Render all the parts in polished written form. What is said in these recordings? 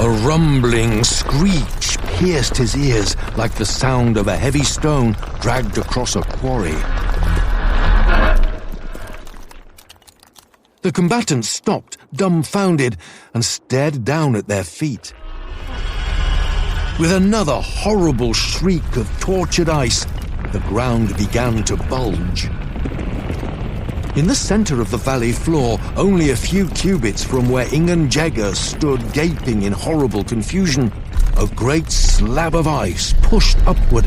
A rumbling screech pierced his ears like the sound of a heavy stone dragged across a quarry. The combatants stopped, dumbfounded, and stared down at their feet. With another horrible shriek of tortured ice, the ground began to bulge. In the center of the valley floor, only a few cubits from where Ingen Jegger stood gaping in horrible confusion, a great slab of ice pushed upward,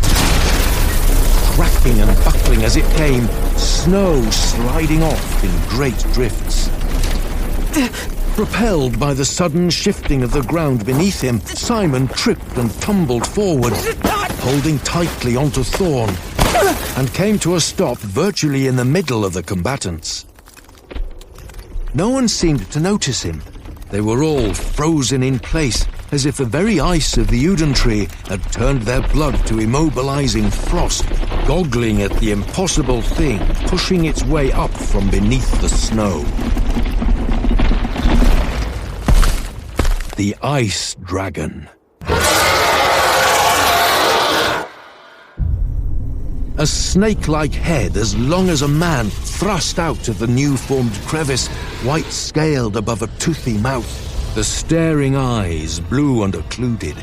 cracking and buckling as it came, snow sliding off in great drifts. Propelled by the sudden shifting of the ground beneath him, Simon tripped and tumbled forward, holding tightly onto Thorn, and came to a stop virtually in the middle of the combatants. No one seemed to notice him. They were all frozen in place, as if the very ice of the Uden tree had turned their blood to immobilizing frost, goggling at the impossible thing pushing its way up from beneath the snow. The Ice Dragon. A snake-like head as long as a man thrust out of the new-formed crevice, white-scaled above a toothy mouth, the staring eyes blue and occluded.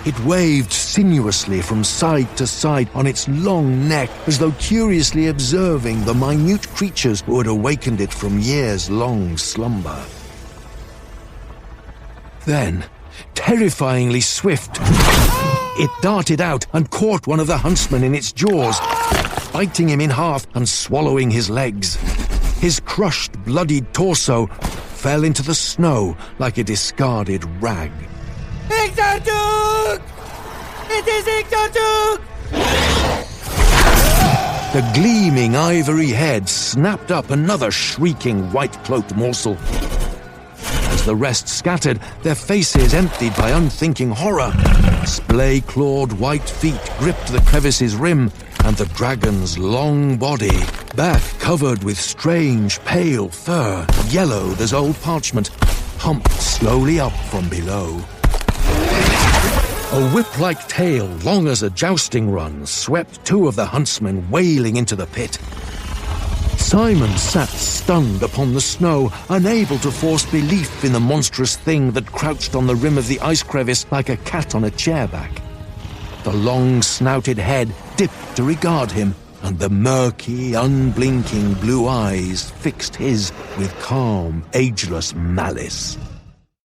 It waved sinuously from side to side on its long neck as though curiously observing the minute creatures who had awakened it from years-long slumber. Then, terrifyingly swift, it darted out and caught one of the huntsmen in its jaws, biting him in half and swallowing his legs. His crushed, bloodied torso fell into the snow like a discarded rag. Igdarduk! It is Igdarduk! The gleaming ivory head snapped up another shrieking white-cloaked morsel. As the rest scattered, their faces emptied by unthinking horror, splay-clawed white feet gripped the crevice's rim, and the dragon's long body, back covered with strange, pale fur, yellowed as old parchment, humped slowly up from below. A whip-like tail, long as a jousting run, swept two of the huntsmen wailing into the pit. Simon sat stunned upon the snow, unable to force belief in the monstrous thing that crouched on the rim of the ice crevice like a cat on a chairback. The long-snouted head dipped to regard him, and the murky, unblinking blue eyes fixed his with calm, ageless malice.